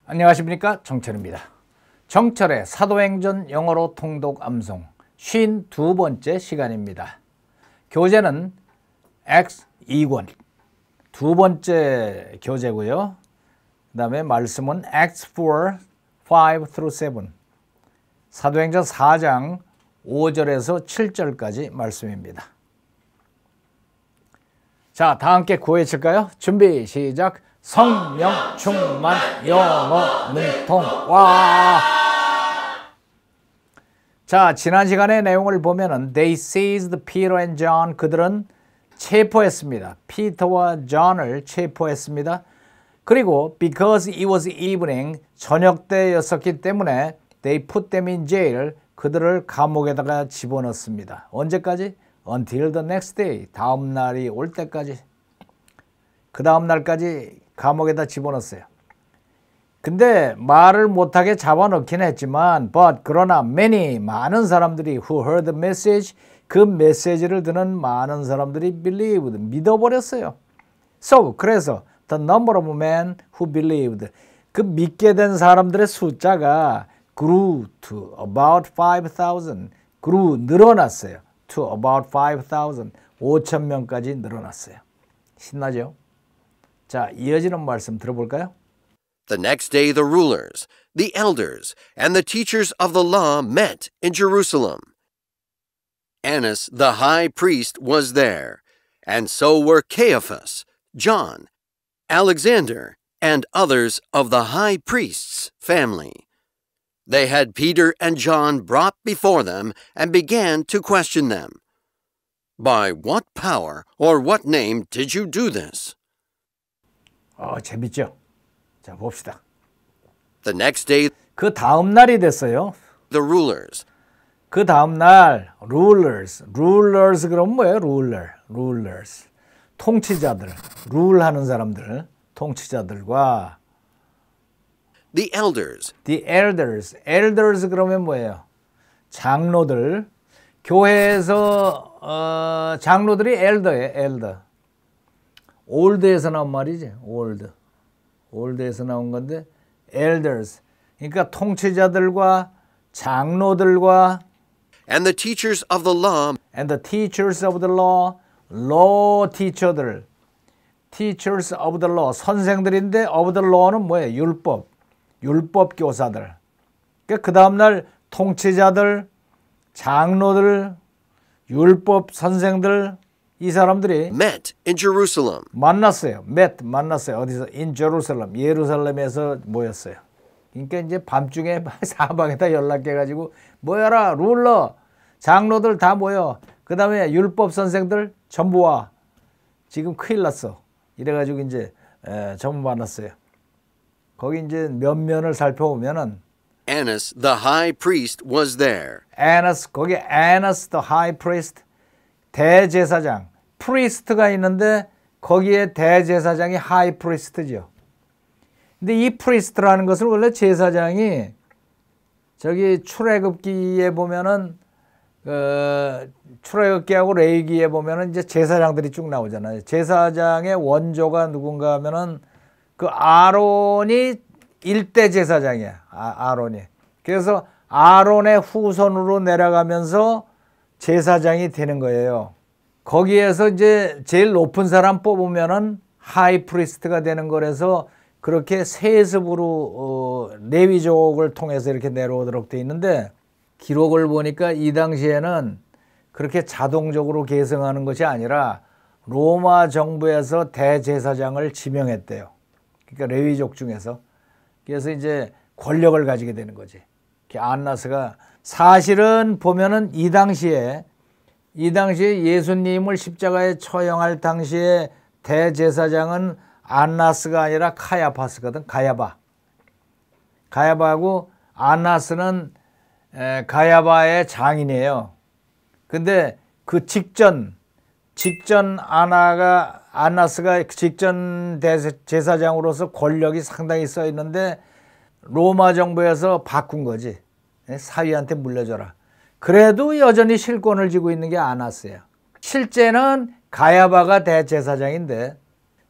안녕하십니까, 정철입니다. 정철의 사도행전 영어로 통독 암송 52번째 시간입니다. 교재는 Acts 2권 두 번째 교재고요. 그 다음에 말씀은 Acts 4, 5-7 사도행전 4장 5절에서 7절까지 말씀입니다. 자, 다 함께 구호해칠까요? 준비 시작. 성령 충만 영어 능통. 와! 자, 지난 시간의 내용을 보면은 They seized Peter and John. 그들은 체포했습니다. 피터와 존을 체포했습니다. 그리고 because it was evening, 저녁 때였었기 때문에 they put them in jail. 그들을 감옥에다가 집어넣습니다. 언제까지? Until the next day. 다음 날이 올 때까지. 그 다음 날까지 감옥에다 집어넣었어요. 근데 말을 못하게 잡아넣긴 했지만 그러나 많은 사람들이 who heard the message, 그 메시지를 듣는 많은 사람들이 believed, 믿어버렸어요. 그래서 the number of men who believed, 그 믿게 된 사람들의 숫자가 grew to about 5,000, 늘어났어요. to about 5,000, 5,000명까지 늘어났어요. 신나죠? 자, 이어지는 말씀 들어볼까요? The next day the rulers, the elders, and the teachers of the law met in Jerusalem. Annas the high priest was there, and so were Caiaphas, John, Alexander, and others of the high priest's family. They had Peter and John brought before them and began to question them. By what power or what name did you do this? 재밌죠? 자, 봅시다. The next day, 그 다음 날이 됐어요. the rulers. 그 다음 날, rulers 그럼 뭐예요? rulers. 통치자들, 룰하는 사람들, 통치자들과 The elders. the elders 그러면 뭐예요? 장로들. 교회에서 장로들이 elder예요, elder. old에서 나온 말이지, old에서 나온 건데 elders. 그러니까 통치자들과 장로들과 And the teachers of the law. and the teachers of the law teacher들. teachers of the law, 선생들인데 of the law는 뭐예요? 율법 교사들. 그러니까 그 다음날 통치자들, 장로들, 율법 선생들, 이 사람들이 met in Jerusalem. 만났어요. 어디서? in Jerusalem, 예루살렘에서 모였어요. 그러니까 이제 밤중에 사방에다 연락해가지고 모여라, 룰러, 장로들 다 모여. 그 다음에 율법 선생들 전부 와. 지금 큰일 났어. 이래가지고 이제 전부 만났어요. 거기 이제 면면을 살펴보면은 Annas the high priest was there. 거기 Annas the high priest, 대제사장, priest가 있는데 거기에 대제사장이 high priest죠. 근데 이 priest라는 것을 원래 제사장이 저기 출애굽기에 보면은 출애굽기하고 레위기에 보면은 이제 제사장들이 쭉 나오잖아요. 제사장의 원조가 누군가 하면은 그 아론이 1대 제사장이야. 아론이. 그래서 아론의 후손으로 내려가면서 제사장이 되는 거예요. 거기에서 이제 제일 높은 사람 뽑으면은 하이 프리스트가 되는 거라서 그렇게 세습으로 레위족을 통해서 이렇게 내려오도록 돼 있는데 기록을 보니까 이 당시에는 그렇게 자동적으로 계승하는 것이 아니라 로마 정부에서 대제사장을 지명했대요. 그러니까 레위족 중에서. 그래서 이제 권력을 가지게 되는 거지. 안나스가 사실은 보면은 이 당시에 예수님을 십자가에 처형할 당시에 대제사장은 안나스가 아니라 카야파스거든. 가야바하고 안나스는 가야바의 장인이에요. 근데 그 직전 안나스가 직전 대제사장으로서 권력이 상당히 써 있는데 로마 정부에서 바꾼 거지. 사위한테 물려줘라. 그래도 여전히 실권을 쥐고 있는 게 아나스예요. 실제는 가야바가 대제사장인데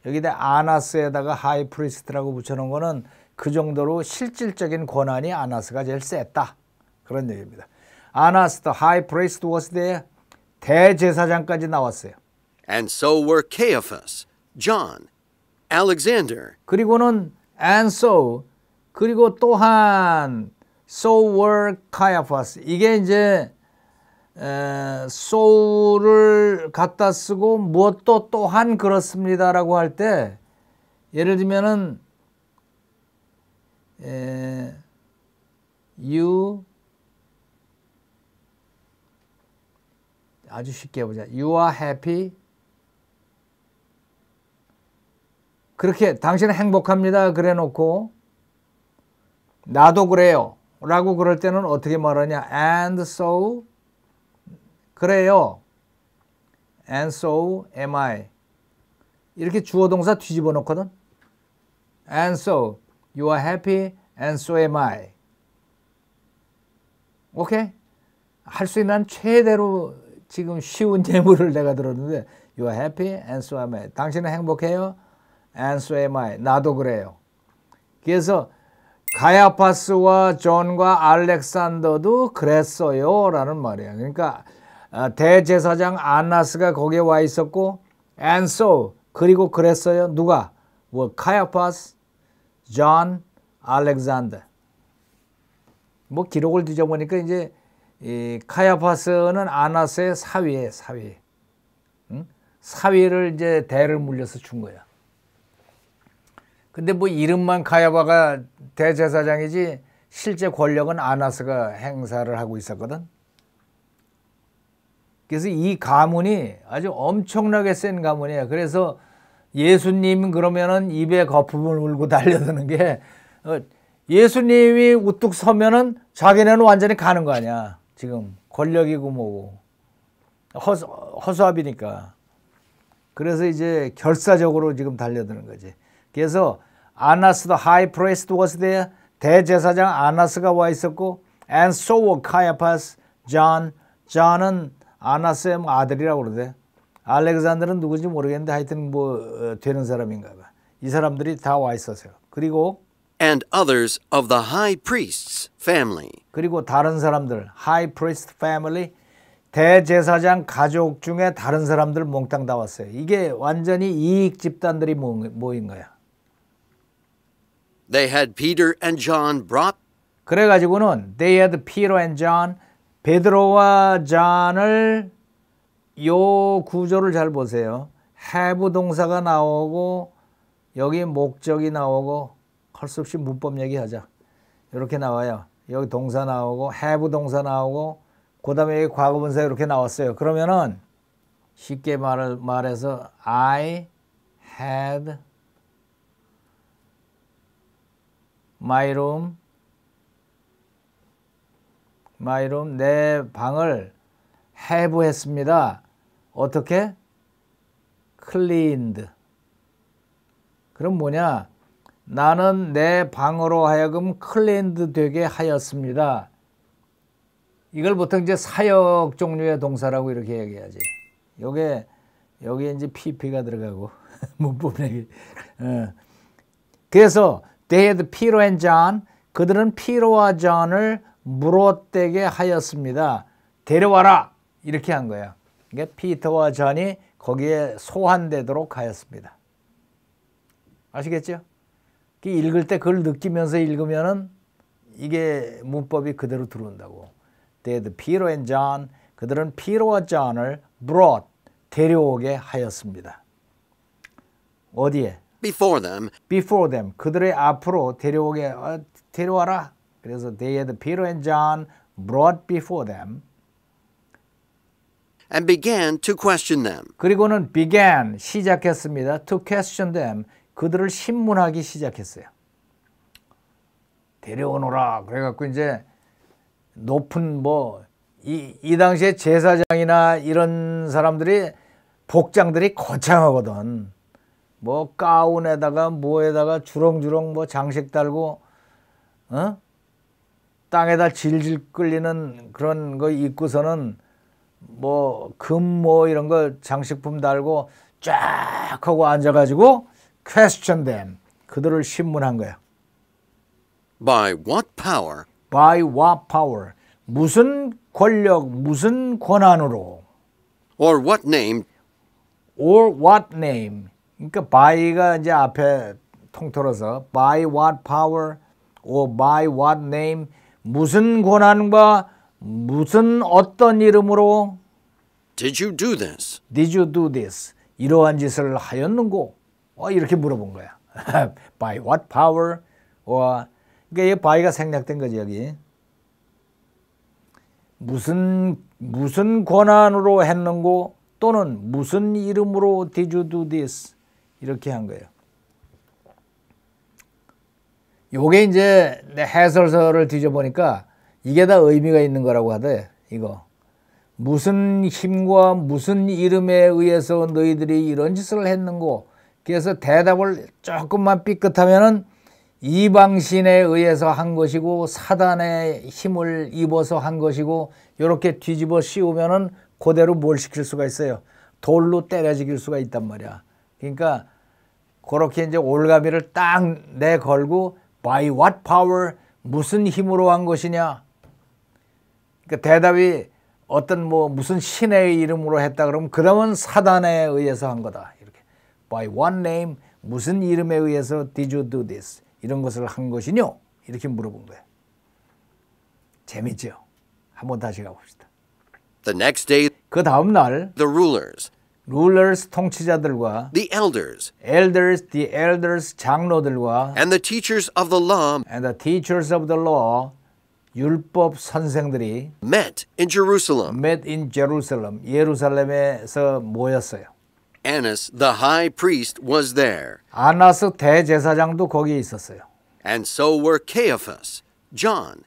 여기다 아나스에다가 하이 프리스트라고 붙여놓은 거는 그 정도로 실질적인 권한이 아나스가 제일 셌다. 그런 얘기입니다. 아나스, the high priest was there. 대제사장까지 나왔어요. And so were Caiaphas, John, Alexander, 그리고는 and so, 그리고 또한 so were Caiaphas. 이게 이제 so를 갖다 쓰고 무엇도 또한 그렇습니다라고 할 때 예를 들면은 you 아주 쉽게 해보자. You are happy. 그렇게 당신은 행복합니다. 그래 놓고 나도 그래요. 라고 그럴 때는 어떻게 말하냐. And so 그래요. And so am I. 이렇게 주어 동사 뒤집어 놓거든. And so you are happy and so am I. 오케이? 할 수 있는 최대로 지금 쉬운 예물을 내가 들었는데 You are happy and so am I. 당신은 행복해요? And so am I. 나도 그래요. 그래서 가야파스와 존과 알렉산더도 그랬어요 라는 말이야. 그러니까 대제사장 아나스가 거기에 와 있었고 and so 그리고 그랬어요. 누가? 뭐 가야파스, 존, 알렉산더. 뭐 기록을 뒤져보니까 이제 이 카야파스는 아나스의 사위예요, 사위. 응? 사위를 이제 대를 물려서 준 거야. 근데 뭐 이름만 카야바가 대제사장이지 실제 권력은 아나스가 행사를 하고 있었거든. 그래서 이 가문이 아주 엄청나게 센 가문이에요. 그래서 예수님 그러면은 입에 거품을 물고 달려드는 게 예수님이 우뚝 서면은 자기네는 완전히 가는 거 아니야. 지금 권력이고 뭐고 허수아비니까. 그래서 이제 결사적으로 지금 달려드는 거지. 그래서 아나스 the high priest was there. 대제사장 아나스가 와 있었고 and so were Caiaphas, John. John은 아나스의 아들이라고 그러대. 알렉산더는 누구인지 모르겠는데 하여튼 뭐 되는 사람인가 봐. 이 사람들이 다 와 있었어요. 그리고 and others of the high priest's family. 그리고 다른 사람들, high priest family, 대제사장 가족 중에 다른 사람들 몽땅 다 왔어요. 이게 완전히 이익 집단들이 모인 거야. They had Peter and John brought. 그래가지고는 they had Peter and John, 베드로와 존을 요 구조를 잘 보세요. have 동사가 나오고 여기 목적이 나오고 할 수 없이 문법 얘기하자. 이렇게 나와요. 여기 동사 나오고 have 동사 나오고 그 다음에 여기 과거분사 이렇게 나왔어요. 그러면은 쉽게 말해서 I had my room 내 방을 have 했습니다. 어떻게? cleaned. 그럼 뭐냐? 나는 내 방으로 하여금 cleaned 되게 하였습니다. 이걸 보통 이제 사역 종류의 동사라고 이렇게 얘기하지. 여기에 이제 PP가 들어가고 문법 얘기. 그래서 they had Peter and John. 그들은 피로와 존을 물어떼게 하였습니다. 데려와라 이렇게 한 거야. 그러니까 피터와 존이 거기에 소환되도록 하였습니다. 아시겠죠? 읽을 때 그걸 느끼면서 읽으면은 이게 문법이 그대로 들어온다고. They had Peter and John. 그들은 피로와 존을 brought 데려오게 하였습니다. 어디에? Before them. Before them. 그들의 앞으로 데려와라. 그래서 they had Peter and John brought before them. And began to question them. 그리고는 began 시작했습니다. To question them. 그들을 신문하기 시작했어요. 데려오너라. 그래갖고 이제 높은 이 당시에 제사장이나 이런 사람들이 복장들이 거창하거든. 가운에다가 뭐에다가 주렁주렁 장식 달고 땅에다 질질 끌리는 그런 거 입고서는 금 이런 거 장식품 달고 쫙 하고 앉아가지고 question them. 그들을 신문한 거야. By what power By what power? 무슨 권력, 무슨 권한으로? or what name Or what name? 그러니까 by가 이제 앞에 통틀어서 by what power or by what name? 무슨 권한과 무슨 어떤 이름으로 did you do this? did you do this? 이러한 짓을 하였는고? 이렇게 물어본 거야. By what power? 그러니까 이 by가 생략된 거지 여기. 무슨 권한으로 했는고 또는 무슨 이름으로 did you do this? 이렇게 한 거예요. 요게 이제 해설서를 뒤져보니까 이게 다 의미가 있는 거라고 하대. 이거. 무슨 힘과 무슨 이름에 의해서 너희들이 이런 짓을 했는고. 그래서 대답을 조금만 삐끗하면은 이방신에 의해서 한 것이고 사단의 힘을 입어서 한 것이고 이렇게 뒤집어 씌우면은 그대로 뭘 시킬 수가 있어요. 돌로 때려 죽일 수가 있단 말이야. 그러니까 그렇게 이제 올가미를 딱 내걸고 by what power 무슨 힘으로 한 것이냐. 그러니까 대답이 어떤 무슨 신의 이름으로 했다 그러면 그러면 사단에 의해서 한 거다. 이렇게 by what name 무슨 이름에 의해서 did you do this? 이런 것을 한 것이뇨? 이렇게 물어본 거예요. 재밌죠? 한번 다시 가봅시다. The next day 그 다음 날 the rulers, rulers 통치자들과 the elders, the elders 장로들과 and the teachers of the law and the teachers of the law 율법 선생들이 met in Jerusalem. met in Jerusalem 예루살렘에서 모였어요. Annas the high priest was there, 아나스 대제사장도 거기에 있었어요. and so were Caiaphas, John,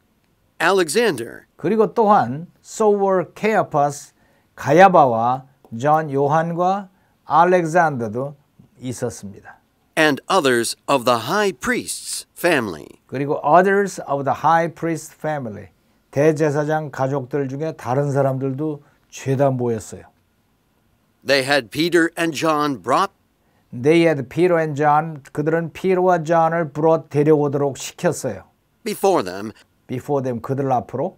Alexander, 그리고 또한 so were Caiaphas 가야바와 존 요한과 알렉산더도 있었습니다. and others of the high priest's family. 그리고 others of the high priest family 대제사장 가족들 중에 다른 사람들도 죄다 모였어요. They had Peter and John brought They had Peter and John. 그들은 피터와 존을 불어 데려오도록 시켰어요. before them Before them 그들 앞으로.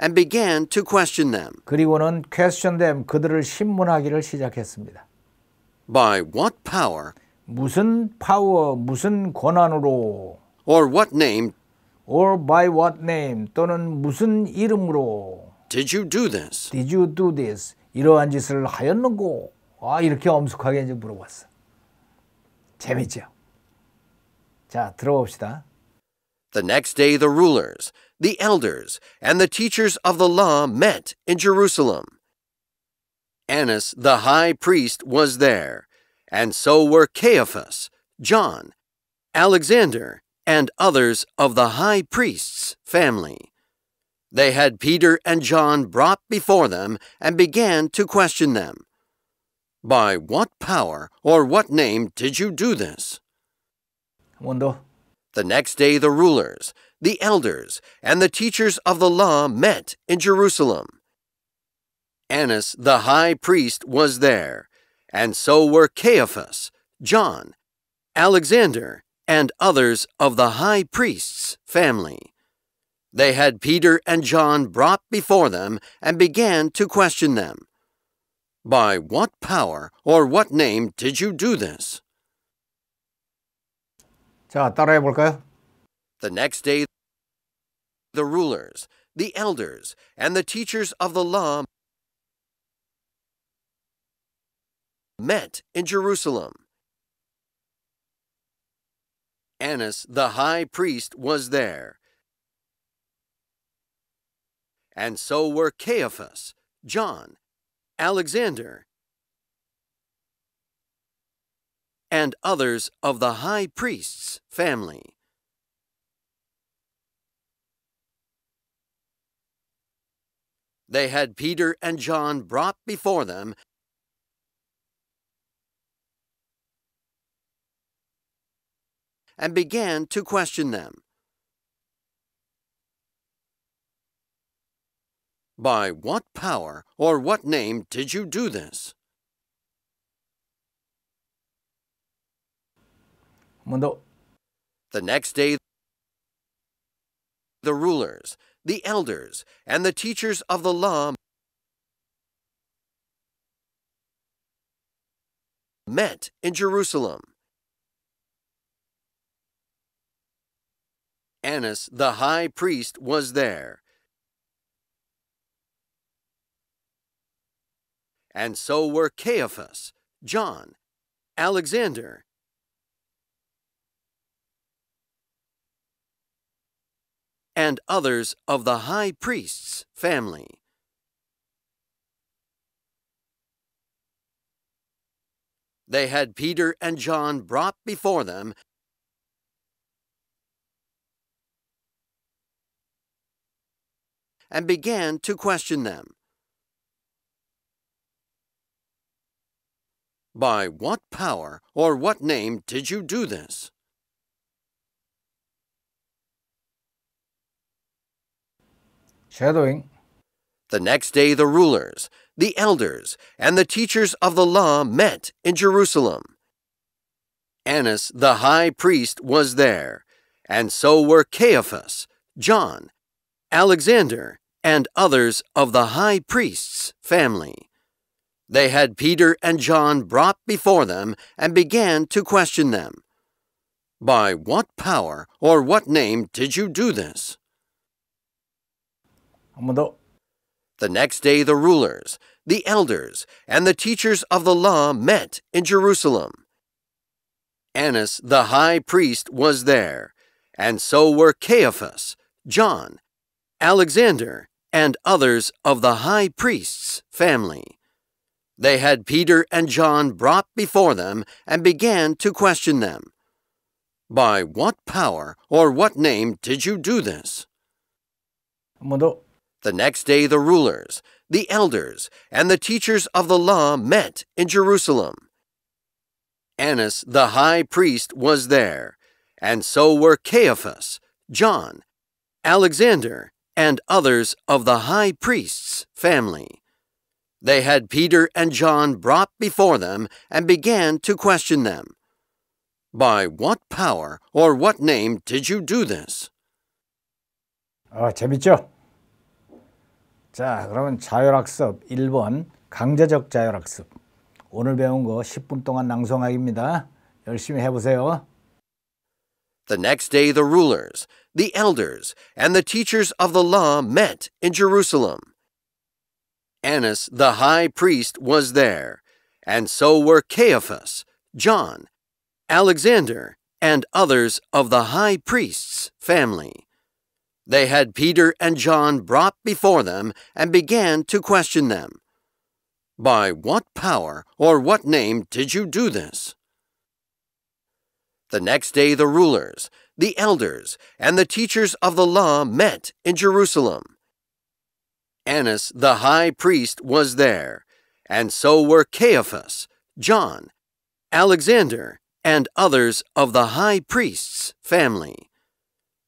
and began to question them. 그리고는 question them 그들을 신문하기를 시작했습니다. By what power 무슨 파워, 무슨 권한으로 or what name or by what name 또는 무슨 이름으로 did you do this? did you do this? 이러한 짓을 하였는고? 이렇게 엄숙하게 이제 물어봤어. 재밌죠? 자, 들어봅시다. The next day the rulers, the elders, and the teachers of the law met in Jerusalem. Annas the high priest was there, and so were Caiaphas, John, Alexander, and others of the high priest's family. They had Peter and John brought before them and began to question them. By what power or what name did you do this? 한 번 더. The next day the rulers, the elders, and the teachers of the law met in Jerusalem. Annas the high priest was there, and so were Caiaphas, John, Alexander, and others of the high priest's family. They had Peter and John brought before them and began to question them. By what power or what name did you do this? 자, 따라해 볼까요? The next day the rulers, the elders, and the teachers of the law met in Jerusalem. Annas the high priest was there, and so were Caiaphas, John, Alexander, and others of the high priest's family. They had Peter and John brought before them and began to question them. By what power or what name did you do this? 한 번 더. The next day the rulers, the elders, and the teachers of the law met in Jerusalem. Annas the high priest was there, and so were Caiaphas, John, Alexander, and others of the high priest's family. They had Peter and John brought before them and began to question them. By what power or what name did you do this? Shadowing. The next day the rulers, the elders, and the teachers of the law met in Jerusalem. Annas the high priest was there, and so were Caiaphas, John, Alexander, and others of the high priest's family. They had Peter and John brought before them and began to question them. By what power or what name did you do this? 한 번 더. The next day the rulers, the elders, and the teachers of the law met in Jerusalem. Annas the high priest was there, and so were Caiaphas, John, Alexander, and others of the high priest's family. They had Peter and John brought before them and began to question them. By what power or what name did you do this? 한 번 더. The next day the rulers, the elders, and the teachers of the law met in Jerusalem. Annas the high priest was there, and so were Caiaphas, John, Alexander, and others of the high priest's family. They had Peter and John brought before them and began to question them. By what power or what name did you do this? 재밌죠? 자, 그러면 자율학습 1번 강제적 자율학습. 오늘 배운 거 10분 동안 낭송하기입니다. 열심히 해보세요. The next day the rulers, the elders, and the teachers of the law met in Jerusalem. Annas the high priest was there, and so were Caiaphas, John, Alexander, and others of the high priest's family. They had Peter and John brought before them and began to question them. By what power or what name did you do this? The next day the rulers, the elders, and the teachers of the law met in Jerusalem. Annas the high priest was there, and so were Caiaphas, John, Alexander, and others of the high priest's family.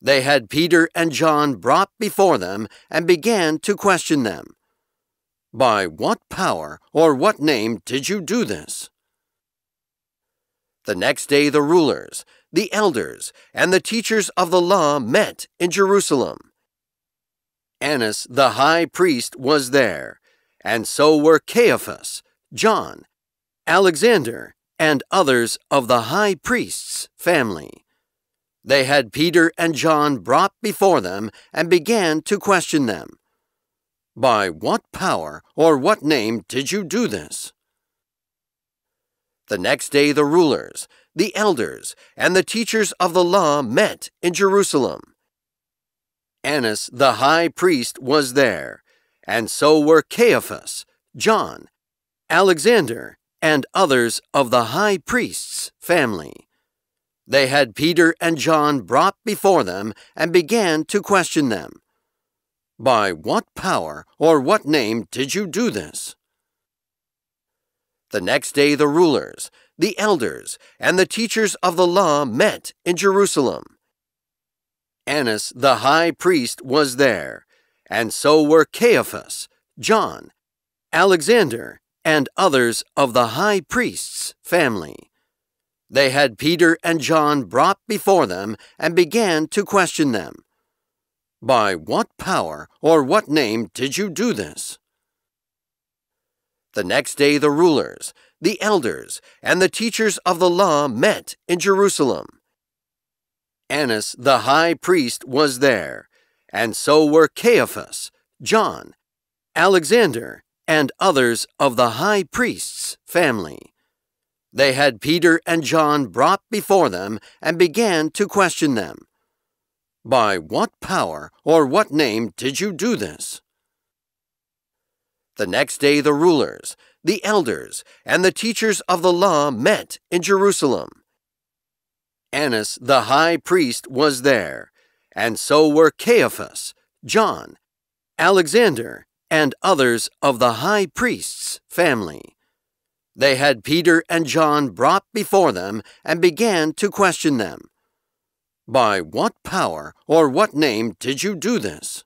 They had Peter and John brought before them and began to question them. By what power or what name did you do this? The next day the rulers, the elders, and the teachers of the law met in Jerusalem. Annas the high priest was there, and so were Caiaphas, John, Alexander, and others of the high priest's family. They had Peter and John brought before them and began to question them. By what power or what name did you do this? The next day the rulers, the elders, and the teachers of the law met in Jerusalem. Annas the high priest was there, and so were Caiaphas, John, Alexander, and others of the high priest's family. They had Peter and John brought before them and began to question them. By what power or what name did you do this? The next day the rulers, the elders, and the teachers of the law met in Jerusalem. Annas the high priest was there, and so were Caiaphas, John, Alexander, and others of the high priest's family. They had Peter and John brought before them and began to question them. By what power or what name did you do this? The next day the rulers, the elders, and the teachers of the law met in Jerusalem. Annas the high priest was there, and so were Caiaphas, John, Alexander, and others of the high priest's family. They had Peter and John brought before them and began to question them. By what power or what name did you do this? The next day the rulers, the elders, and the teachers of the law met in Jerusalem. Annas the high priest was there, and so were Caiaphas, John, Alexander, and others of the high priest's family. They had Peter and John brought before them and began to question them. By what power or what name did you do this?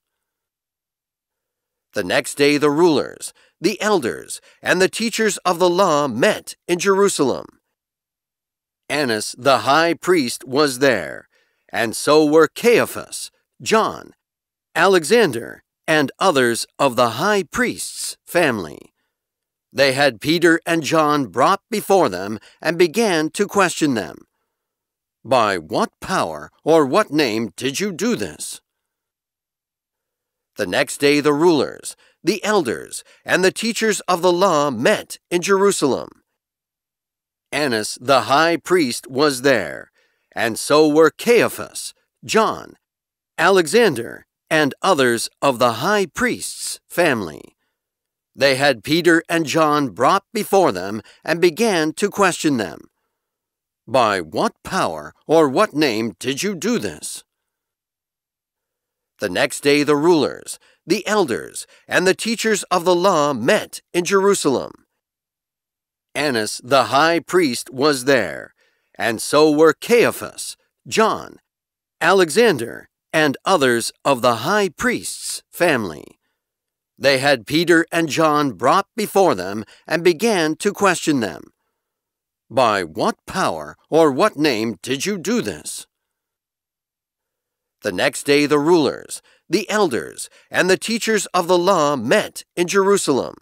The next day the rulers, the elders, and the teachers of the law met in Jerusalem. Annas the high priest was there, and so were Caiaphas, John, Alexander, and others of the high priest's family. They had Peter and John brought before them and began to question them. By what power or what name did you do this? The next day the rulers, the elders, and the teachers of the law met in Jerusalem. Annas the high priest was there, and so were Caiaphas, John, Alexander, and others of the high priest's family. They had Peter and John brought before them and began to question them. By what power or what name did you do this? The next day the rulers, the elders, and the teachers of the law met in Jerusalem. Annas the high priest was there, and so were Caiaphas, John, Alexander, and others of the high priest's family. They had Peter and John brought before them and began to question them. By what power or what name did you do this? The next day the rulers, the elders, and the teachers of the law met in Jerusalem.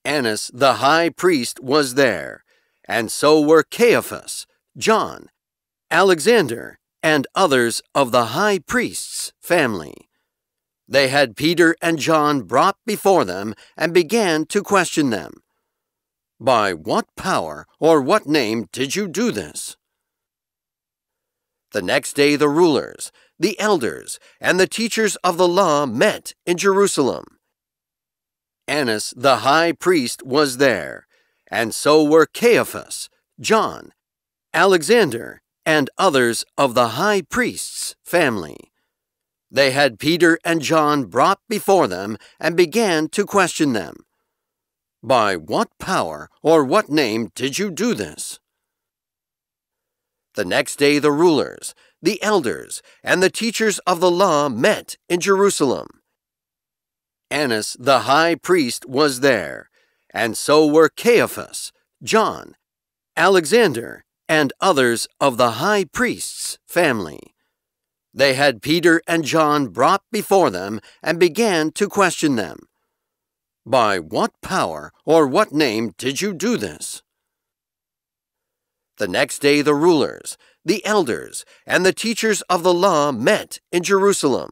Annas the high priest was there, and so were Caiaphas, John, Alexander, and others of the high priest's family. They had Peter and John brought before them and began to question them. By what power or what name did you do this? The next day the rulers, the elders, and the teachers of the law met in Jerusalem. Annas the high priest was there, and so were Caiaphas, John, Alexander, and others of the high priest's family. They had Peter and John brought before them and began to question them. By what power or what name did you do this? The next day the rulers, the elders, and the teachers of the law met in Jerusalem. Annas the high priest was there, and so were Caiaphas, John, Alexander, and others of the high priest's family. They had Peter and John brought before them and began to question them. By what power or what name did you do this? The next day the rulers, the elders, and the teachers of the law met in Jerusalem.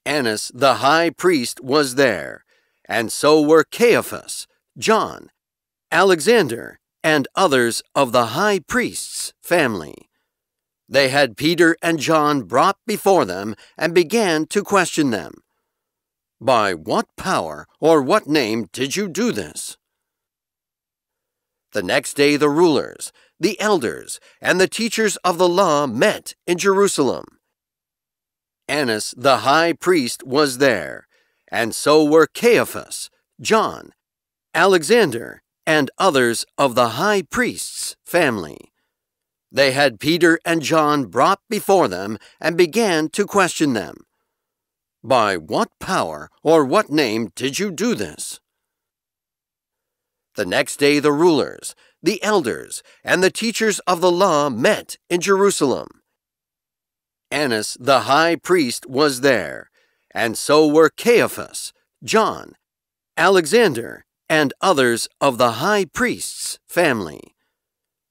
Annas the high priest was there, and so were Caiaphas, John, Alexander, and others of the high priest's family. They had Peter and John brought before them and began to question them. By what power or what name did you do this? The next day the rulers, the elders, and the teachers of the law met in Jerusalem. Annas the high priest was there, and so were Caiaphas, John, Alexander, and others of the high priest's family. They had Peter and John brought before them and began to question them. By what power or what name did you do this? The next day the rulers, the elders, and the teachers of the law met in Jerusalem. Annas the high priest was there, and so were Caiaphas, John, Alexander, and others of the high priest's family.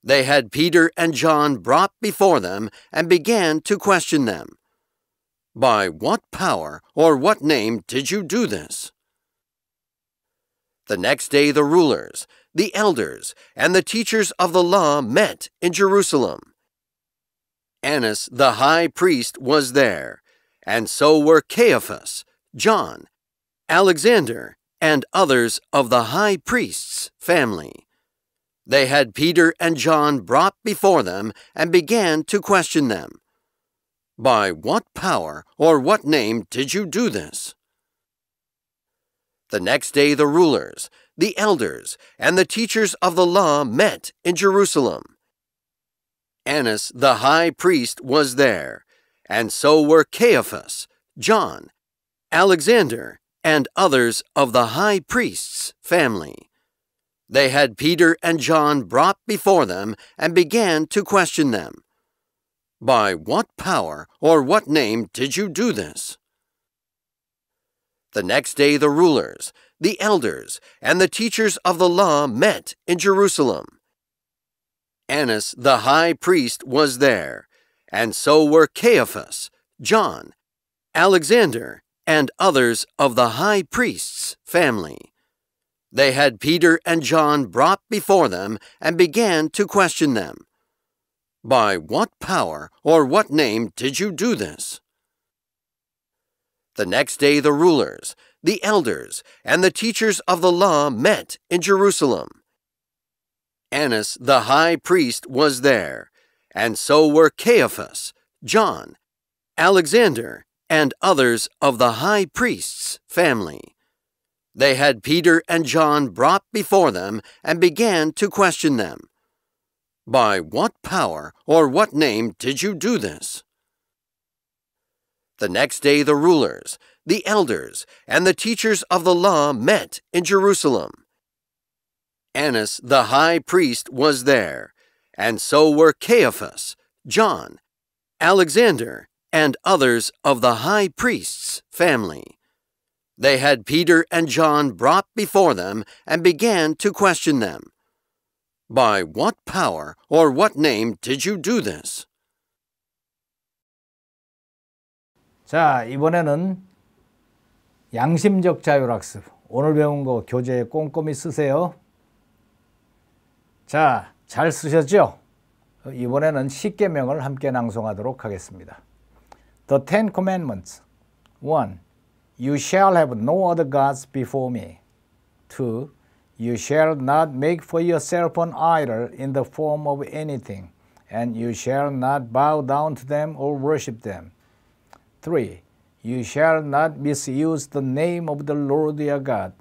They had Peter and John brought before them and began to question them. By what power or what name did you do this? The next day the rulers, the elders, and the teachers of the law met in Jerusalem. Annas the high priest was there, and so were Caiaphas, John, Alexander, and others of the high priest's family. They had Peter and John brought before them and began to question them. By what power or what name did you do this? The next day the rulers, the elders, and the teachers of the law met in Jerusalem. Annas the high priest was there, and so were Caiaphas, John, Alexander, and others of the high priest's family. They had Peter and John brought before them and began to question them. By what power or what name did you do this? The next day the rulers, the elders, and the teachers of the law met in Jerusalem. Annas the high priest was there, and so were Caiaphas, John, Alexander, and others of the high priest's family. They had Peter and John brought before them and began to question them. By what power or what name did you do this? The next day the rulers, the elders, and the teachers of the law met in Jerusalem. Annas the high priest was there, and so were Caiaphas, John, Alexander, and others of the high priest's family. They had Peter and John brought before them and began to question them. By what power or what name did you do this? The next day the rulers, the elders, and the teachers of the law met in Jerusalem. Annas the high priest was there, and so were Caiaphas, John, Alexander, and others of the high priest's family. They had Peter and John brought before them and began to question them. By what power or what name did you do this? 자, 이번에는 양심적 자율학습. 오늘 배운 거 교재에 꼼꼼히 쓰세요. 자, 잘 쓰셨죠? 이번에는 10계명을 함께 낭송하도록 하겠습니다. The Ten Commandments. 1. You shall have no other gods before me. 2. You shall not make for yourself an idol in the form of anything, and you shall not bow down to them or worship them. 3. You shall not misuse the name of the Lord your God.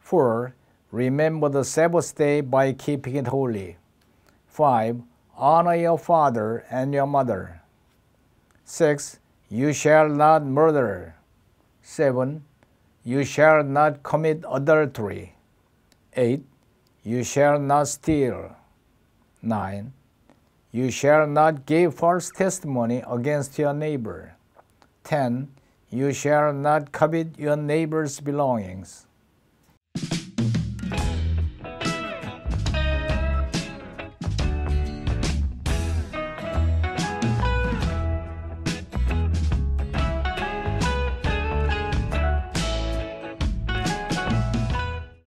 4. Remember the Sabbath day by keeping it holy. 5. Honor your father and your mother. 6. You shall not murder. 7. You shall not commit adultery. 8. You shall not steal. 9. You shall not give false testimony against your neighbor. 10. You shall not covet your neighbor's belongings.